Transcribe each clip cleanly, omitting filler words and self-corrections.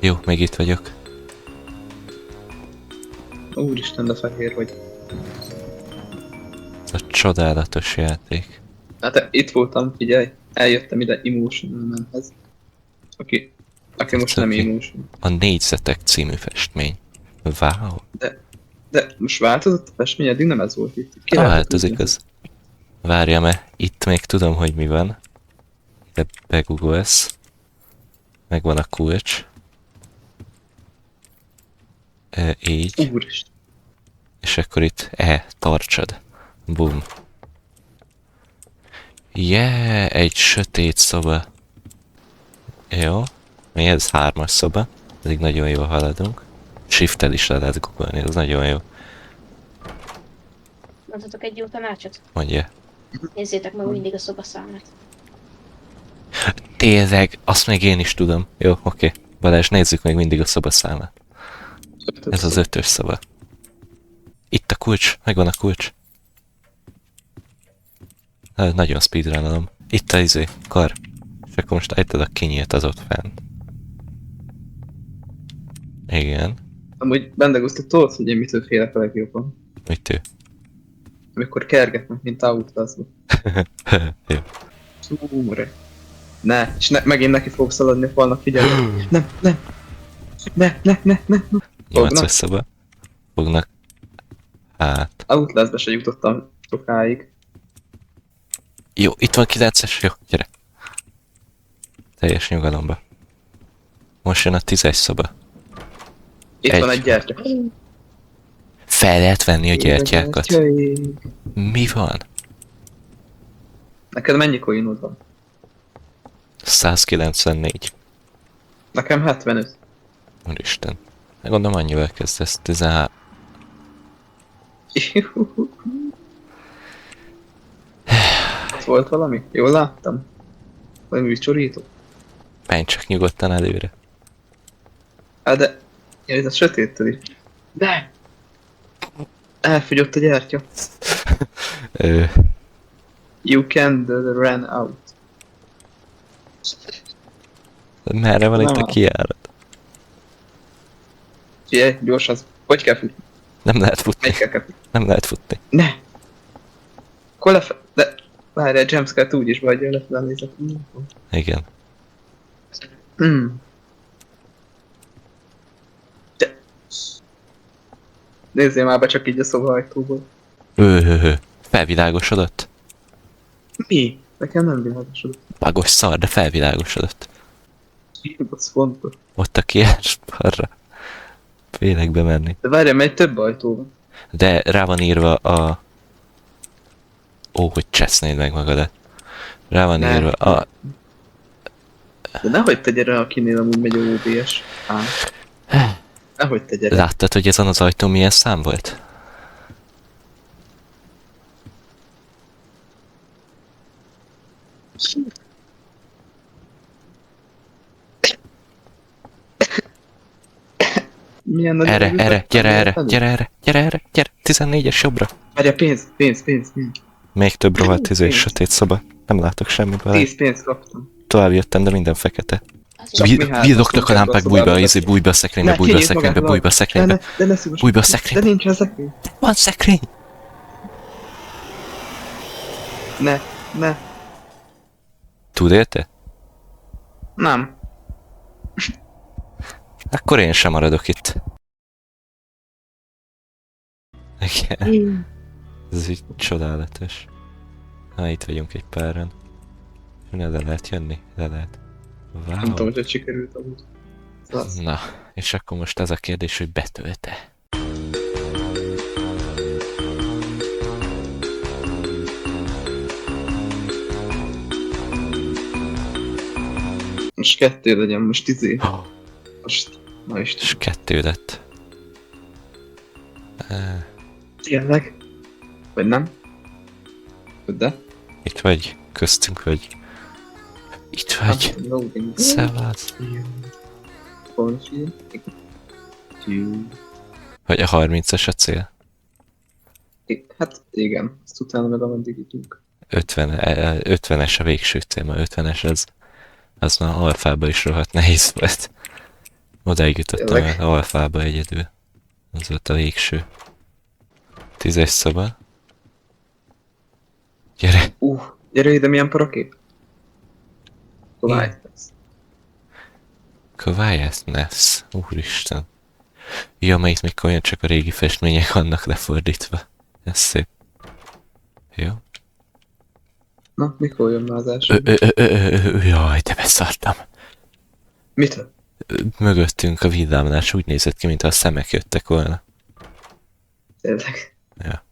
Jó, még itt vagyok. Úristen, de fehér vagy. A csodálatos játék. Hát itt voltam, figyelj. Eljöttem ide Emotion-hez. Aki most nem Oké. Emotion. A Négyzetek című festmény. Wow. De most változott a festmény, eddig nem ez volt itt. Ki lehetett Változik tudni? az. Várja, mert itt még tudom, hogy mi van. De begugolsz. Megvan a kulcs. Így. Úristen. És akkor itt tartsad. Bum. Yeah, egy sötét szoba. Jó. Mi ez? 3-as szoba. Eddig nagyon jól haladunk. Shift-tel is le lehet googolni, ez nagyon jó. Mondhatok egy jó tanácsot? Mondja. Nézzétek meg mindig a szobaszámát. Tényleg, azt még én is tudom. Jó, oké. Balázs, nézzük meg mindig a szobaszámát. Ez az 5-ös szoba. Itt a kulcs, megvan a kulcs. Nagyon speedrunnolom. Itt a kar. És akkor most állítod a kinyílt az ott fenn. Igen. Amúgy Bendegusztot tudod, hogy én mitől félek a legjobban? Mit ő? Amikor kergetnek, mint Outlast-ba. Jó. Úre. Ne, és megint neki fogok szaladni a falnak, figyelj. Nem. Ne. 8-as szoba. Fognak. Hát. Outlast-be se jutottam sokáig. Jó, itt van 9-es. Jó, gyere. Teljes nyugalomba. Most jön a 10-es szoba. Itt Egy. van egy gyertya. Fel lehet venni a gyertyákat. Gyertyaik. Mi van? Neked mennyi coinod van? 194. Nekem 75. Úristen. Gondolom annyival kezdesz. 13. Ott volt valami? Jól láttam? Valami vicsorító? Menj csak nyugodtan előre. Hát de... Ja, ez a sötéttől is. De! Elfogyott a gyertya. Ö, You can run out. merre van itt a kijárat? Figyelj, gyorsan. Hogy kell futni? Nem lehet futni. Meg kell kapni. Nem lehet futni. Ne! Akkor de... Várjál, jumpscare-t úgyis vagy, lefele nézek. Igen. De... Nézzél már be csak így a szobahajtóból. Felvilágosodott? Mi? Nekem nem világosodott. Pagos szar, de felvilágosodott. Az fontos. Ott a kijárat arra. Félek bemenni. De várjál, mert több ajtó van. De rá van írva a... Ó, hogy csesznéd meg magadat. Rá van Ne. írva a... De nehogy tegyed rá, akinél amúgy megy a OBS. Nehogy tegyed rá. Láttad, hogy ezen az ajtón milyen szám volt? Milyen nagy Erre, erővel erre, gyere kell erre, tenni? gyere erre, gyere erre, gyere. 14-es jobbra. Várjál, pénz. Még több rohadt sötét szoba. Nem látok semmit vele. 10 pénzt kaptam. Tovább jöttem, de minden fekete. Azért Mi három Villogtak a szokás lámpák, szobában bújj be, lesz. bújj be a szekrénybe, Ne, bújj be a kinyisd szekrénybe, magát, bújj be a szekrénybe. De ne szívos. Bújj be a szekrénybe. De nincs a szekrény. Van szekrény! Ne. Tudél te? Nem. Akkor én sem maradok itt. Igen. Ez így csodálatos. Itt vagyunk egy páran. Le lehet jönni? Le lehet. Nem tudom, Wow. hogy sikerült amúgy. Az. Na, és akkor most az a kérdés, hogy betölte. Most 2 legyen, most 10. Most... Na is. És 2 lett. Tényleg? Vagy nem? De? Itt vagy? Köztünk vagy? Itt vagy? Loading. Szevasz. Bonfil. Vagy a 30-as a cél? Hát igen, ezt utána meg ameddig jutunk. 50-es a végső cél, mert 50-es az már alfában is rohadt nehéz volt. Odáig jutottam Tényleg? el alfába egyedül. Az volt a végső. 10-es szoba. Gyere! Gyere ide, milyen parakép. Tovább. Kovályász Ness. Úristen. Ja, mert itt még olyan csak a régi festmények vannak lefordítva. Ez szép. Jó. Na, mikor jön már az első? Jaj, de beszartam. Mit? Mögöttünk a villámlás úgy nézett ki, mintha a szemek jöttek volna. Tényleg. Ja.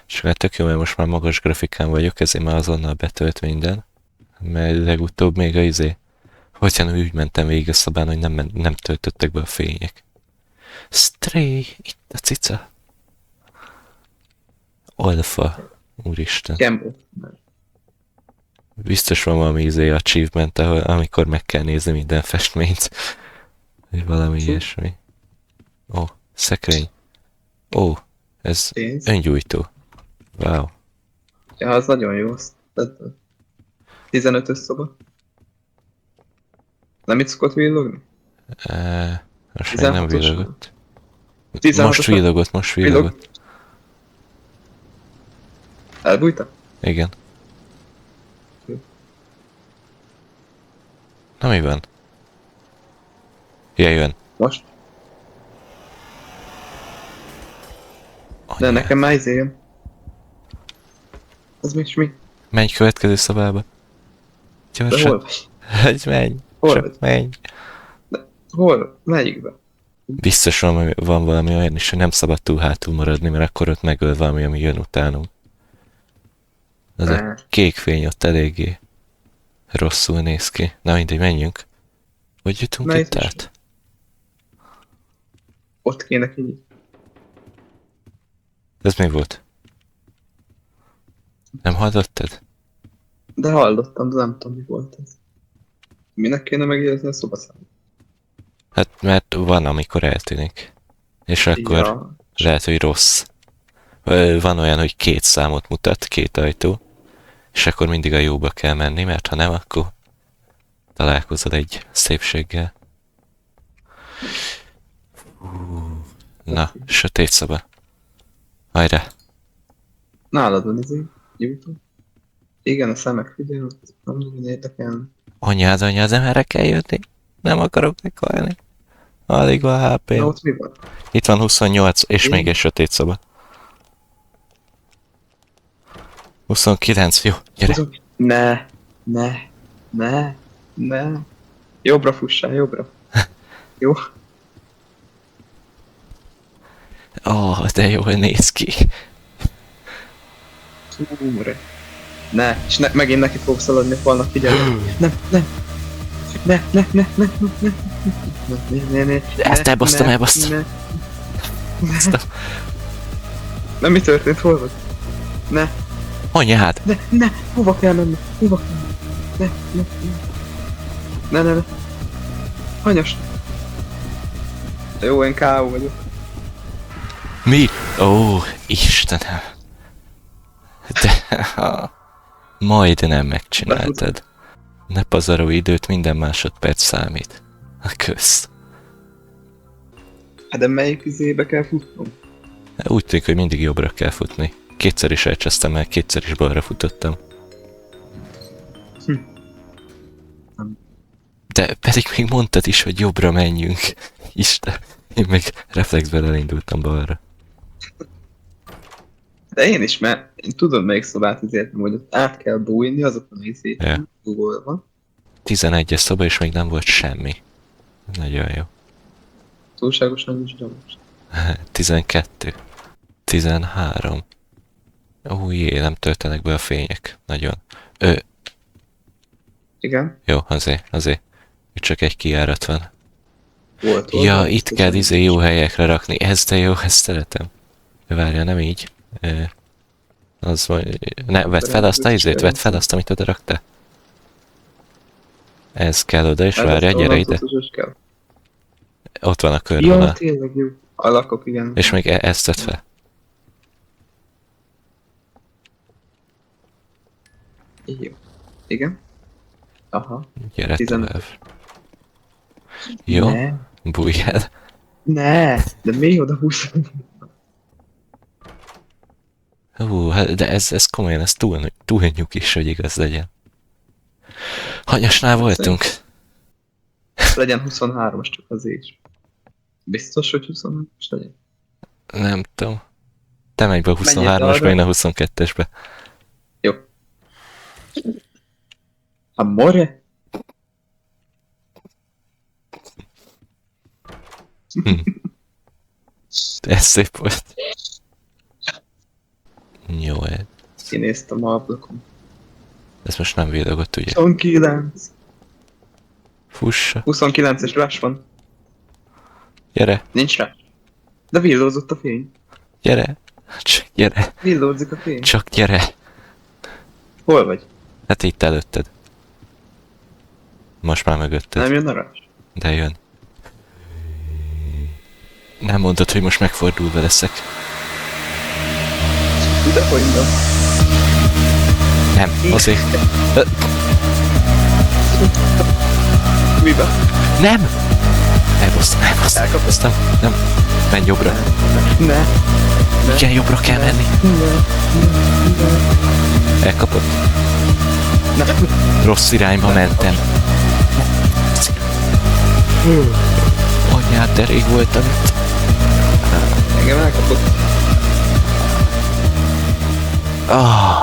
És hát tök jó, mert most már magas grafikán vagyok, ezért már azonnal betölt minden. Mert legutóbb még hogyha úgy mentem végig a szobán, hogy nem töltöttek be a fények. Stray, itt a cica. Alfa. Úristen. Gembo. Biztos van valami achievement, amikor meg kell nézni minden festményt. Vagy valami ilyesmi. Ó, szekrény. Ó, ez Pénz. öngyújtó. Wow. Ja, az nagyon jó. 15-ös szoba. Nem itt szokott villogni? Most még nem 16-os. villogott. 16-os. Most villogott. Elbújta? Igen. Na mi van? Jön. Most? De Anyád. nekem már jön. Az még mi? Menj következő szobába. De hol Gyorsan. vagy? Hogy menj. Hol Csak vagy? menj. Hol? Melyikbe? Biztos van valami olyan is, hogy nem szabad túl hátul maradni, mert akkor ott megöl valami, ami jön utánunk. Az a kék fény ott eléggé rosszul néz ki. Na mindegy, menjünk. Hogy jutunk Na, itt itt is. át? Ott kéne kinyitni. Ez mi volt? Nem hallottad? De hallottam, de nem tudom mi volt ez. Minek kéne megjegyezni a szobaszámot? Hát mert van, amikor eltűnik. És akkor Ja. lehet, hogy rossz. Van olyan, hogy 2 számot mutat, 2 ajtó. És akkor mindig a jóba kell menni, mert ha nem, akkor találkozol egy szépséggel. Na, sötét szoba. Hajrá! Nálad van izé, YouTube. Igen, a szemek figyelnek, ez nem nagyon érdekel. Anyád, nem erre kell jönni. Nem akarok meghalni. Alig van Na HP-m. ott mi van? Itt van 28, és Én? még egy sötét szoba. 29, jó, gyere. Ne. Jobbra fussál, jobbra. Jó. De jól néz ki. Túmre. És megint neki fog szaladni a falnak, figyelj. Ne. Ezt elbasztam. Nem, mi történt? Hol vagy? Anyád! Ne, hova kell menni? Ne. Hanyas. Jó, én K.O. vagyok. Mi? Ó, Istenem. De... Majdnem megcsináltad. Ne pazarolj időt, minden másodperc számít. A kösz. Hát de melyik izébe kell futnom? Úgy tűnik, hogy mindig jobbra kell futni. 2-szer is elcsesztem el, 2-szer is balra futottam. De pedig még mondtad is, hogy jobbra menjünk. Isten, én meg reflexből elindultam balra. De én is, mert én tudom melyik szobát azért, hogy ott át kell bújni azokon a izét, Ja. Google-ban. 11-es szoba, és még nem volt semmi. Nagyon jó. Túlságosan nincs gyomos. 12. 13. Ó, jé, nem töltenek be a fények. Nagyon. Igen? Jó, azért. Itt csak egy kijárat van. Volt. Ja, itt kell jó helyekre rakni. Ez de jó, ezt szeretem. Várja, nem így. Az vagy... Ne, vedd fel azt, amit oda raktál. Ez kell oda, és várja, gyere ide. Ott van a körvonal. Ja, tényleg jó. A lakok, igen. És még ezt tedd fel. Jó. Igen? Aha. Gyere 15. tovább. Jó. Ne. Bújj el. Ne, de mi oda húzom? Hát de ez komolyan, ez túl nyugis, hogy igaz legyen. Hanyasnál voltunk? Legyen 23-as csak azért is. Biztos, hogy 23-as legyen? Nem tudom. Te menj be a Menjél 23-asba, arra. én a 22-esbe. Jó. Amore? Ez szép volt. Jó, Kinéztem a ablakon. ez most nem villogott, ugye? 29. Fussa. 29-es rush van. Gyere, Nincs rá. De villózott a fény. gyere. Csak gyere. Villózik a fény. Csak gyere. Hol vagy? Hát itt előtted. Most már mögötted. Nem jön a rush? De jön. Nem mondod, hogy most megfordulva leszek. De hogy nem? Nem, azért. Miben? Nem! Elbasztam. Nem. Menj jobbra. Ne. Igen, jobbra kell menni. Elkapott. Rossz irányba mentem. Anyád, de rég voltam itt. Engem elkapott. Ah,